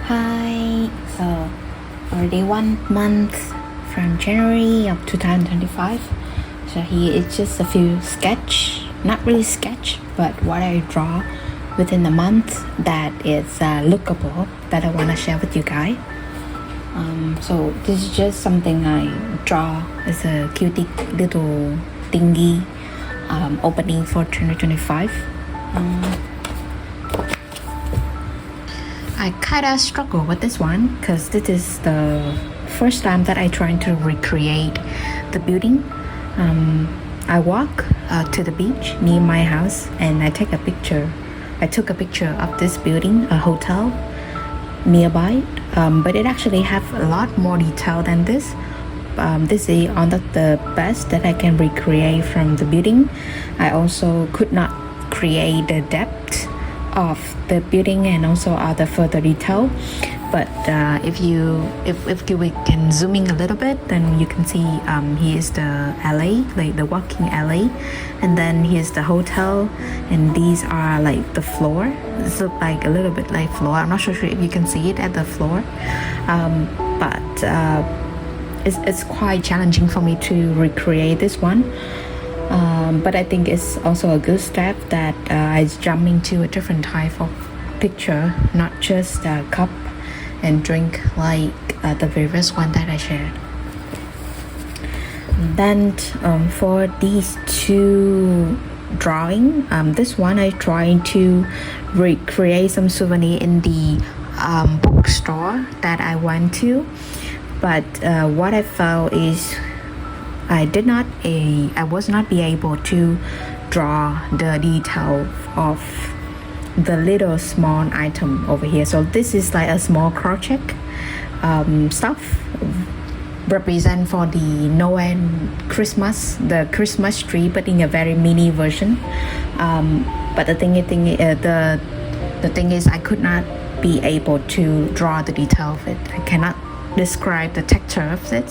Hi, so already 1 month from January of 2025. So here is just a few sketch, not really sketch, but what I draw within the month that is lookable that I want to share with you guys. So this is just something I draw as a cutie little thingy opening for 2025. I kinda struggle with this one because this is the first time that I try to recreate the building. I walk to the beach near my house and I took a picture of this building, a hotel nearby, but it actually have a lot more detail than this. This is one of the best that I can recreate from the building. I also could not create the depth of the building and also other further detail, but if we can zoom in a little bit, then you can see here's the alley, like the walking alley, and then here's the hotel, and these are like the floor. This look like a little bit like floor. I'm not sure if you can see it at the floor, but it's quite challenging for me to recreate this one. But I think it's also a good step that I jump into a different type of picture, not just a cup and drink like the previous one that I shared. Then for these two drawing, this one I try to recreate some souvenir in the bookstore that I went to, but what I felt is I was not be able to draw the detail of the little small item over here. So this is like a small crochet stuff represent for the Noel Christmas, the Christmas tree, but in a very mini version. But the thing is I could not be able to draw the detail of it. I cannot describe the texture of it,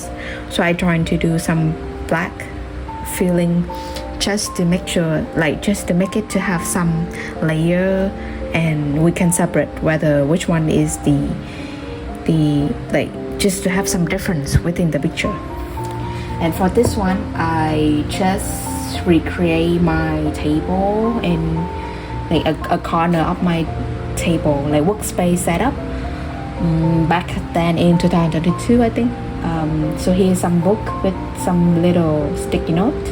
so I trying to do some black filling just to make sure, like just to make it to have some layer, and we can separate which one is the like, just to have some difference within the picture. And for this one I just recreate my table in like a corner of my table, like workspace setup. Back then in 2022, I think. So here's some book with some little sticky note,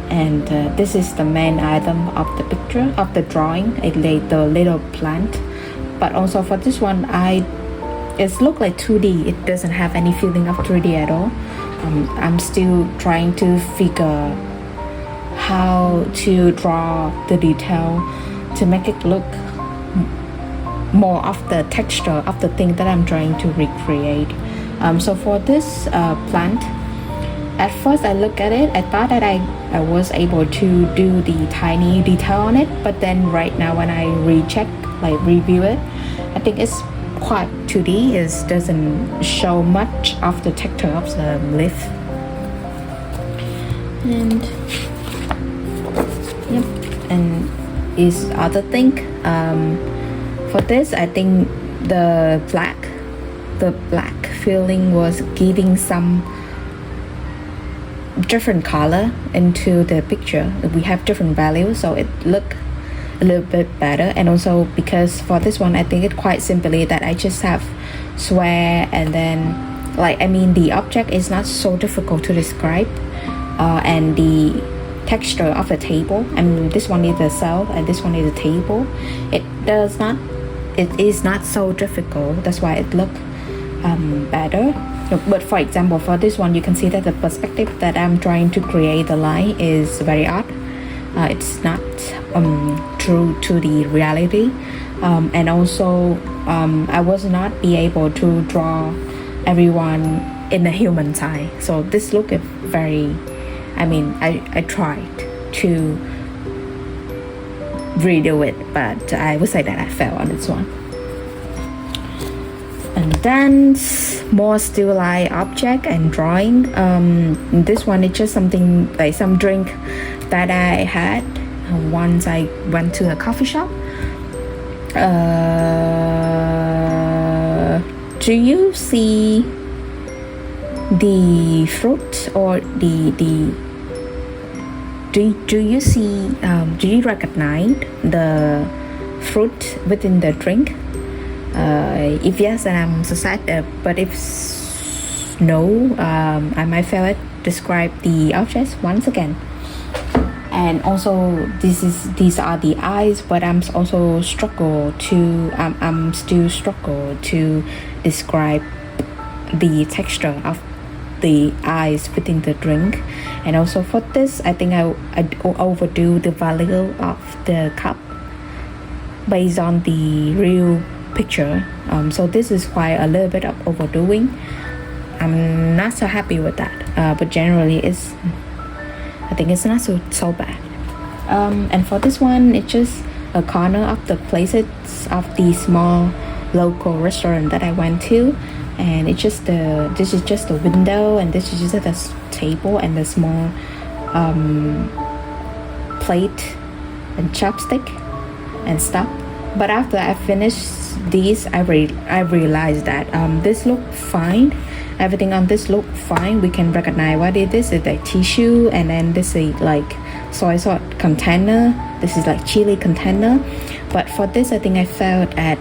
and this is the main item of the picture of the drawing, like the little plant. But also for this one, it look like 2D. It doesn't have any feeling of 3D at all. I'm still trying to figure how to draw the detail to make it look more of the texture of the thing that I'm trying to recreate. So for this plant, at first I look at it, I thought that I was able to do the tiny detail on it, but then right now when I review it, I think it's quite 2D. It doesn't show much of the texture of the leaf. And yep, and is other thing. For this, I think the black feeling was giving some different color into the picture. We have different values, so it look a little bit better. And also because for this one, I think it quite simply that I just have square, and then the object is not so difficult to describe, and the texture of the table. This one is the cell and this one is the table. It is not so difficult. That's why it look better. But for example, for this one, you can see that the perspective that I'm trying to create the line is very odd. It's not true to the reality, and also I was not be able to draw everyone in a human eye. So this look is very, I tried to redo it, but I would say that I failed on this one. And then more still life object and drawing. This one is just something like some drink that I had once I went to a coffee shop. do you see the fruit or do you see do you recognize the fruit within the drink? If yes, then I'm so sad. But if no, I might fail it. Describe the objects once again. And also, these are the eyes, but I'm also I'm still struggle to describe the texture of the eyes within the drink. And also for this, I think I overdo the value of the cup based on the real picture. So this is quite a little bit of overdoing. I'm not so happy with that, but generally I think it's not so bad. And for this one, it's just a corner of the places of the small local restaurant that I went to, and it's just this is just the window, and this is just the table and the small plate and chopstick and stuff. But after I finished these, I realized that this look fine. Everything on this look fine. We can recognize what it is. It's like tissue, and then this is like soy sauce container. This is like chili container. But for this, I think I failed at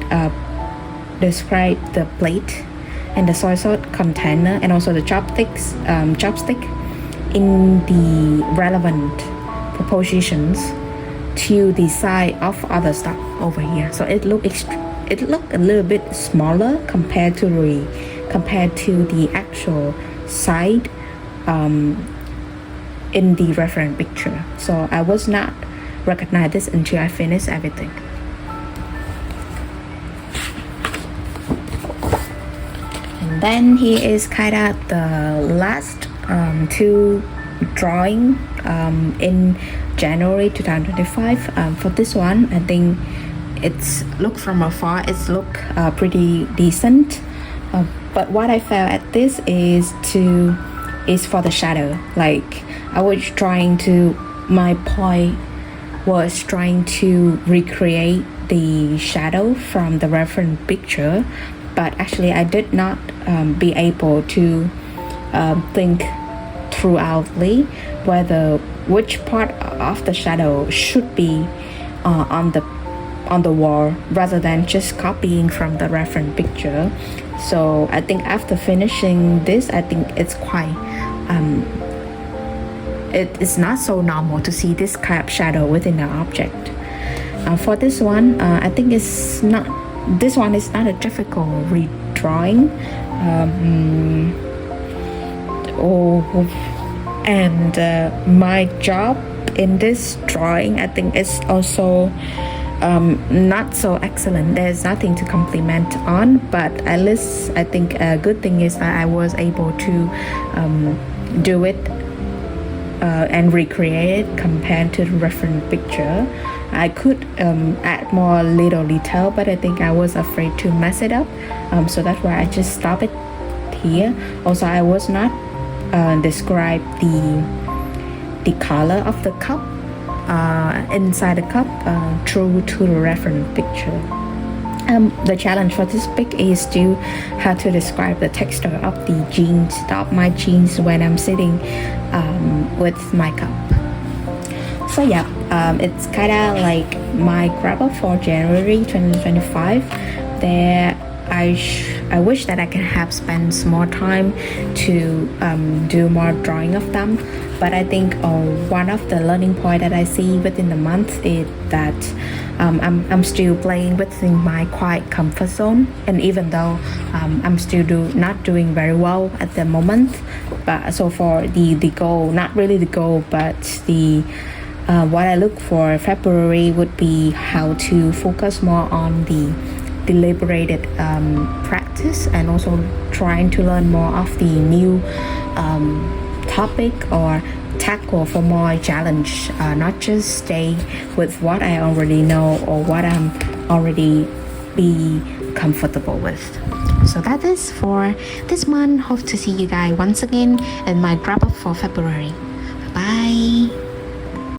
describe the plate and the soy sauce container, and also the chopstick in the relevant proportions to the size of other stuff over here. So it looked a little bit smaller compared to the actual side in the reference picture. So I was not recognize this until I finished everything. And then here is kind of the last two drawing in January 2025. For this one, I think it's look from afar, it's look pretty decent. But what I felt at this is for the shadow. Like my point was trying to recreate the shadow from the reference picture, but actually I did not be able to think throughoutly which part of the shadow should be on the wall rather than just copying from the reference picture. So I think after finishing this, I think it's quite it's not so normal to see this kind of shadow within an object. For this one, I think this one is not a difficult redrawing. And my job in this drawing, I think, is also not so excellent. There's nothing to compliment on, but at least I think a good thing is that I was able to do it and recreate it compared to the reference picture. I could add more little detail, but I think I was afraid to mess it up, so that's why I just stopped it here. Also, I was not describe the color of the cup inside the cup through to the reference picture. The challenge for this pic is to how to describe the texture of my jeans when I'm sitting with my cup. So yeah, it's kind of like my wrap up for January 2025. There, I wish that I can have spent more time to do more drawing of them. But I think one of the learning point that I see within the month is that I'm still playing within my quiet comfort zone. And even though I'm still not doing very well at the moment, but so for the goal, not really the goal, but the what I look for February would be how to focus more on the deliberated practice, and also trying to learn more of the new topic or tackle for more challenge, not just stay with what I already know or what I'm already be comfortable with. So that is for this month. Hope to see you guys once again in my wrap up for February. Bye.